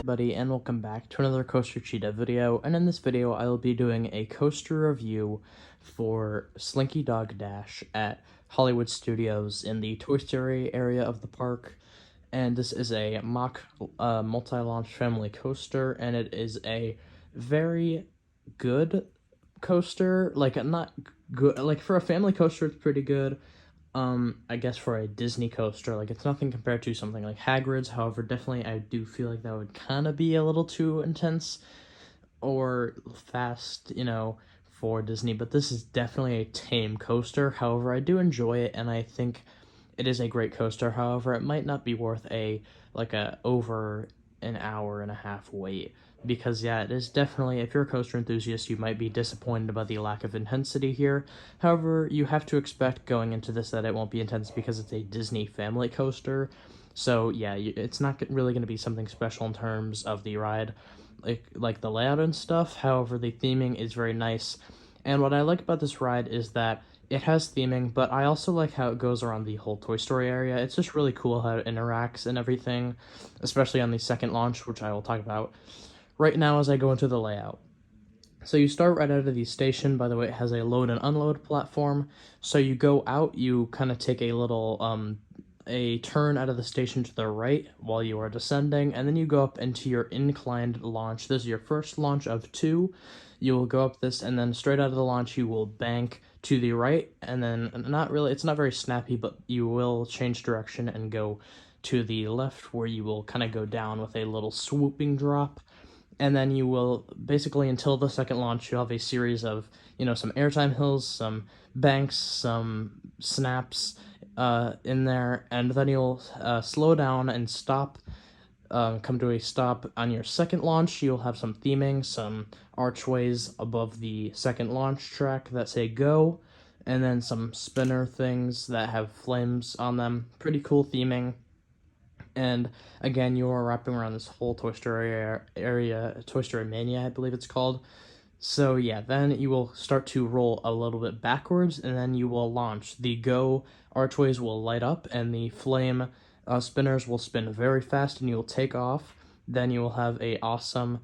everybody, and welcome back to another Coaster Cheetah video. And in this video I will be doing a coaster review for Slinky Dog Dash at Hollywood Studios in the Toy Story area of the park. And this is a mock multi-launch family coaster, and it is a very good coaster. Like, not good, like for a family coaster it's pretty good. I guess for a Disney coaster, like, it's nothing compared to something like Hagrid's. However, definitely I do feel like that would kind of be a little too intense or fast, for Disney. But this is definitely a tame coaster. However, I do enjoy it, and I think it is a great coaster. However, it might not be worth a over an hour and a half wait, because yeah, it is definitely, if you're a coaster enthusiast, you might be disappointed about the lack of intensity here. However, you have to expect going into this that it won't be intense because it's a Disney family coaster. So yeah, it's not really going to be something special in terms of the ride, like the layout and stuff. However, the theming is very nice, and what I like about this ride is that it has theming, but I also like how it goes around the whole Toy Story area. It's just really cool how it interacts and everything, especially on the second launch, which I will talk about right now as I go into the layout. So you start right out of the station. By the way, it has a load and unload platform. So you go out, you kind of take a little a turn out of the station to the right while you are descending, and then you go up into your inclined launch. This is your first launch of two. You will go up this, and then straight out of the launch you will bank to the right, and then it's not very snappy, but you will change direction and go to the left, where you will kind of go down with a little swooping drop. And then you will, basically until the second launch, you'll have a series of, some airtime hills, some banks, some snaps in there, and then you'll slow down and stop, come to a stop on your second launch. You'll have some theming, some archways above the second launch track that say go, and then some spinner things that have flames on them. Pretty cool theming. And again, you are wrapping around this whole Toy Story area, Toy Story Mania, I believe it's called. So yeah, then you will start to roll a little bit backwards, and then you will launch. The go archways will light up, and the flame spinners will spin very fast, and you will take off. Then you will have a awesome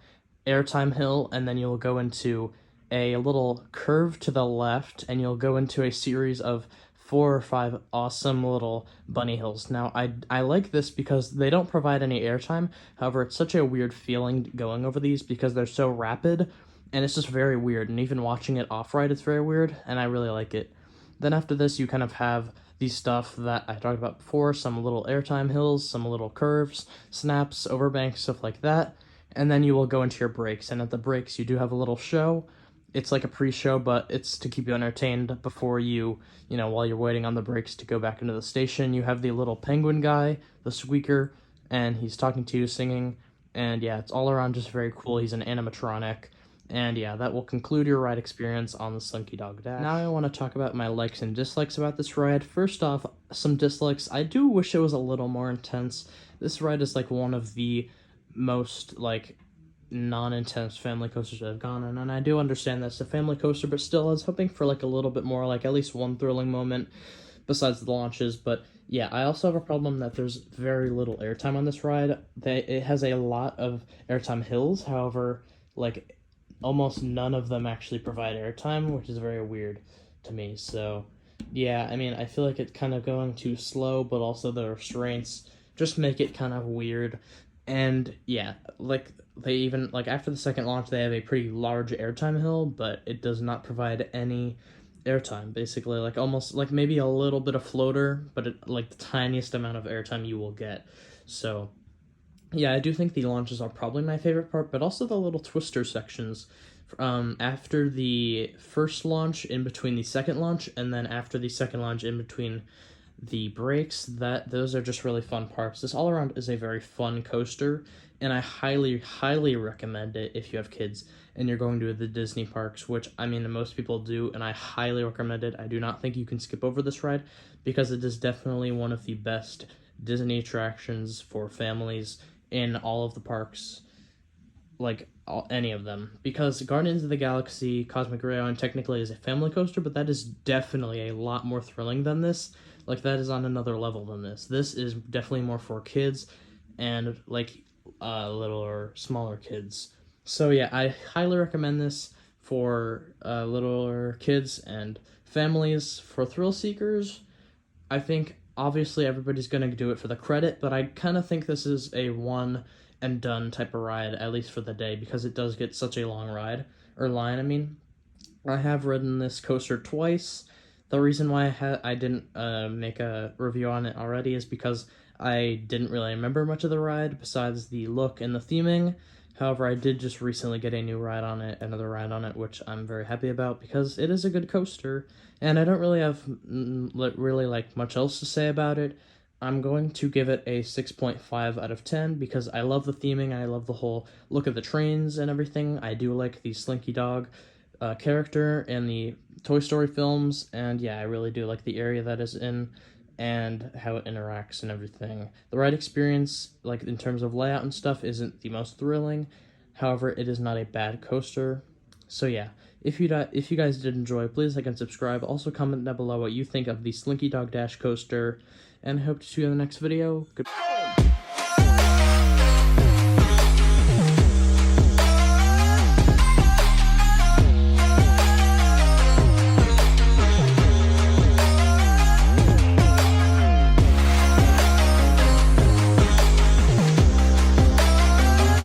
airtime hill, and then you'll go into a little curve to the left, and you'll go into a series of 4 or 5 awesome little bunny hills. Now, I like this because they don't provide any airtime. However, it's such a weird feeling going over these because they're so rapid, and it's just very weird. And even watching it off-ride, it's very weird, and I really like it. Then after this, you kind of have the stuff that I talked about before, some little airtime hills, some little curves, snaps, overbanks, stuff like that. And then you will go into your breaks, and at the breaks, you do have a little show. It's like a pre-show, but it's to keep you entertained before you, while you're waiting on the breaks to go back into the station. You have the little penguin guy, the squeaker, and he's talking to you, singing, and yeah, it's all around just very cool. He's an animatronic, and yeah, that will conclude your ride experience on the Slinky Dog Dash. Now I want to talk about my likes and dislikes about this ride. First off, some dislikes. I do wish it was a little more intense. This ride is like one of the most non-intense family coasters I've gone on, and I do understand that's a family coaster, but still I was hoping for a little bit more, at least one thrilling moment besides the launches. But yeah, I also have a problem that there's very little airtime on this ride. It has a lot of airtime hills, however, almost none of them actually provide airtime, which is very weird to me. So yeah, I mean, I feel like it's kind of going too slow, but also the restraints just make it kind of weird. And yeah, they even, after the second launch, they have a pretty large airtime hill, but it does not provide any airtime, basically. Almost, maybe a little bit of floater, but the tiniest amount of airtime you will get. So yeah, I do think the launches are probably my favorite part, but also the little twister sections. After the first launch, in between the second launch, and then after the second launch, in between the breaks, those are just really fun parts. This all around is a very fun coaster, and I highly recommend it if you have kids and you're going to the Disney parks, which I mean most people do, and I highly recommend it. I do not think you can skip over this ride because it is definitely one of the best Disney attractions for families in all of the parks, any of them, because Guardians of the Galaxy Cosmic Rayon technically is a family coaster, but that is definitely a lot more thrilling than this. That is on another level than this. This is definitely more for kids, and littler, smaller kids. So yeah, I highly recommend this for littler kids and families. For thrill seekers, I think obviously everybody's going to do it for the credit, but I kind of think this is a one and done type of ride, at least for the day, because it does get such a long line. I mean. I have ridden this coaster twice. The reason why I didn't make a review on it already is because I didn't really remember much of the ride besides the look and the theming. However, I did just recently get another ride on it, which I'm very happy about because it is a good coaster, and I don't really have much else to say about it. I'm going to give it a 6.5 out of 10 because I love the theming, I love the whole look of the trains and everything. I do like the Slinky Dog character in the Toy Story films, and yeah, I really do like the area that is in and how it interacts and everything. The ride experience, like in terms of layout and stuff, isn't the most thrilling. However, it is not a bad coaster. So yeah, if you guys did enjoy, please like and subscribe. Also comment down below what you think of the Slinky Dog Dash coaster, and I hope to see you in the next video. Goodbye.